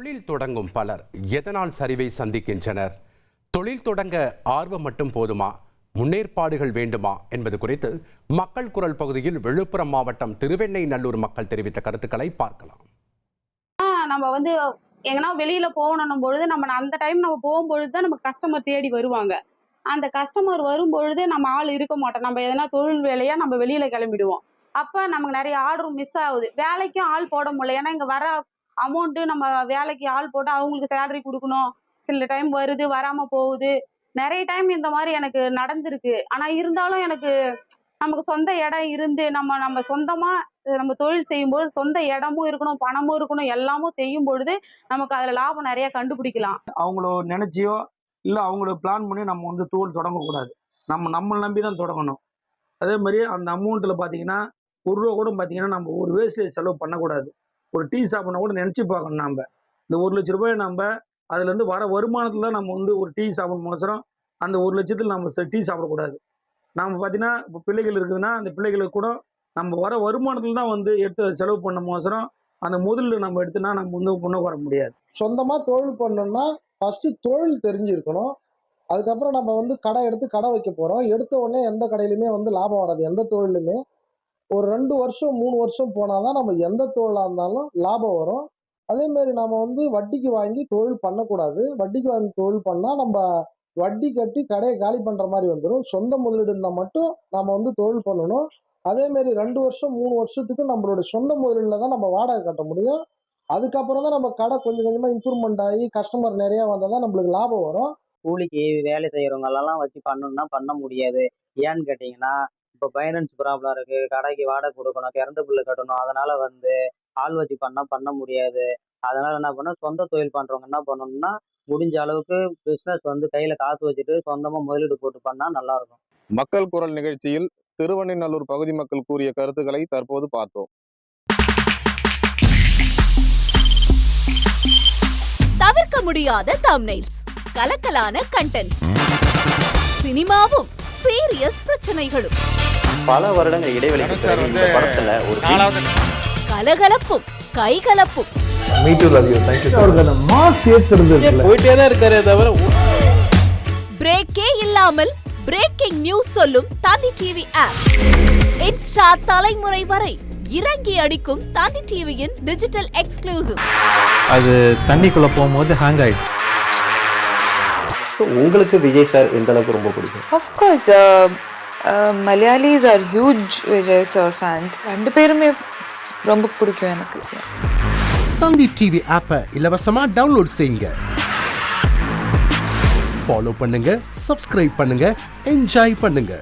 தொழில் தொடங்கும் பலர் எதனால் சரிவை சந்திக்கின்றனர்? தொழில் தொடங்க ஆர்வம் மட்டும் போதுமா, முன்னேற்பாடுகள் வேண்டுமா என்பது குறித்து மக்கள் குரல் பகுதியில் விழுப்புரம் மாவட்டம் திருவெண்ணெய்நல்லூர் மக்கள் தெரிவித்த கருத்துக்களை பார்க்கலாம். நம்ம எங்கன்னா வெளியில போகணும் பொழுது நம்ம அந்த டைம் நம்ம போகும்பொழுது தான் நமக்கு கஸ்டமர் தேடி வருவாங்க. அந்த கஸ்டமர் வரும்பொழுது நம்ம ஆள் இருக்க மாட்டோம். நம்ம எதனா தொழில் வேலையா நம்ம வெளியில கிளம்பிடுவோம். அப்ப நமக்கு நிறைய ஆர்டரும் மிஸ் ஆகுது. வேலைக்கும் ஆள் போட முடியல. ஏன்னா இங்க வர அமௌண்ட் நம்ம வேலைக்கு ஆள் போட்டு அவங்களுக்கு சேலரி கொடுக்கணும். சில டைம் வருது, வராம போகுது. நிறைய டைம் இந்த மாதிரி எனக்கு நடந்திருக்கு. ஆனா இருந்தாலும் எனக்கு நமக்கு சொந்த இடம் இருந்து நம்ம சொந்தமா நம்ம தொழில் செய்யும்போது சொந்த இடமும் இருக்கணும், பணமும் இருக்கணும், எல்லாமும் செய்யும் பொழுது நமக்கு அதுல லாபம் நிறைய கண்டுபிடிக்கலாம். அவங்களோ நினைச்சியோ இல்லை அவங்களோட பிளான் பண்ணி நம்ம தொழில் தொடங்கக்கூடாது. நம்மளை நம்பி தான் தொடங்கணும். அதே மாதிரி அந்த அமௌண்ட்டில் பார்த்தீங்கன்னா ₹1 கூட பார்த்தீங்கன்னா நம்ம ஒரு வேஸ்டேஜ் செலவு பண்ணக்கூடாது. ஒரு டீ சாப்பிட்னா கூட நினச்சி பார்க்கணும். நம்ம இந்த ₹1,00,000 நம்ம அதுலேருந்து வர வருமானத்தில் தான் நம்ம ஒரு டீ சாப்பிடணும் அவசரம். அந்த 1,00,000 நம்ம டீ சாப்பிடக்கூடாது. நம்ம பார்த்தீங்கன்னா இப்போ பிள்ளைகள் இருக்குதுன்னா அந்த பிள்ளைகளுக்கு கூட நம்ம வர வருமானத்தில் தான் எடுத்து செலவு பண்ண அவசரம். அந்த முதல்ல நம்ம எடுத்துனா நம்ம முன்னே வர முடியாது. சொந்தமாக தொழில் பண்ணணும்னா ஃபஸ்ட்டு தொழில் தெரிஞ்சிருக்கணும். அதுக்கப்புறம் நம்ம கடை எடுத்து கடை வைக்க போகிறோம். எடுத்த உடனே எந்த கடையிலுமே லாபம் வராது. எந்த தொழிலுமே ஒரு 2 வருஷம் 3 வருஷம் போனால் தான் நம்ம எந்த தொழிலாக இருந்தாலும் லாபம் வரும். அதேமாரி நம்ம வட்டிக்கு வாங்கி தொழில் பண்ணக்கூடாது. வட்டிக்கு வாங்கி தொழில் பண்ணால் நம்ம வட்டி கட்டி கடையை காலி பண்ணுற மாதிரி வந்துடும். சொந்த முதலீடு இருந்தால் மட்டும் நம்ம தொழில் பண்ணணும். அதேமாரி 2 வருஷம் 3 வருஷத்துக்கு நம்மளுடைய சொந்த முதலீடில் தான் நம்ம வாடகை கட்ட முடியும். அதுக்கப்புறம் தான் நம்ம கடை கொஞ்சம் கொஞ்சமாக இம்ப்ரூவ்மெண்ட் ஆகி கஸ்டமர் நிறையா வந்தால் தான் நம்மளுக்கு லாபம் வரும். கூலிக்கு வேலை செய்கிறவங்களெல்லாம் வச்சு பண்ணணும்னா பண்ண முடியாது. ஏன்னு கேட்டிங்கன்னா, இப்போ ஃபைனான்ஸ் ப்ராப்ளம் இருக்குது, கடைக்கு வாடகை கொடுக்கணும், கரண்ட் பில்லு கட்டணும். அதனால் ஆள் வச்சு பண்ண முடியாது. அதனால் என்ன பண்ணால் சொந்த தொழில் பண்ணுறவங்க என்ன பண்ணணும்னா, முடிஞ்ச அளவுக்கு பிஸ்னஸ் கையில் காசு வச்சுட்டு சொந்தமாக முதலீடு போட்டு பண்ணால் நல்லாயிருக்கும். மக்கள் குரல் நிகழ்ச்சியில் திருவெண்ணெய்நல்லூர் பகுதி மக்கள் கூறிய கருத்துக்களை தற்போது பார்த்தோம். தவிர்க்க முடியாத தம்ப்நெயில்ஸ், கலக்கலான கண்டென்ட்ஸ், சினிமாவும் சீரியஸ் பிரச்சனைகளும், பல வருடங்கள் இடைவெளிக்கு பிறகு இந்த படத்துல ஒரு கலகலப்பும் கைகலப்பும், பிரேக்கே இல்லாமல் பிரேக்கிங் நியூஸ் சொல்லும் தந்தி டிவி ஆப். இன்ஸ்டா தலைமுறை வரை இறங்கி அடிக்கும் தந்தி டிவியின் டிஜிட்டல் எக்ஸ்க்ளூசிவ். அது தண்ணிக்குள்ள போகும்போது ஹேங் ஆயிடுச்சு. உங்களுக்கு விஜய் சார் எந்த அளவுக்கு ரொம்ப பிடிக்கும்? Of course, Malayalis are huge Vijay sir fans. ரெண்டு பேருமே ரொம்ப பிடிக்கும் எனக்கு. தந்தி டிவி ஆப்பை இலவசமா டவுன்லோட் செய்யுங்க. ஃபாலோ பண்ணுங்க, சப்ஸ்கிரைப் பண்ணுங்க, என்ஜாய் பண்ணுங்க.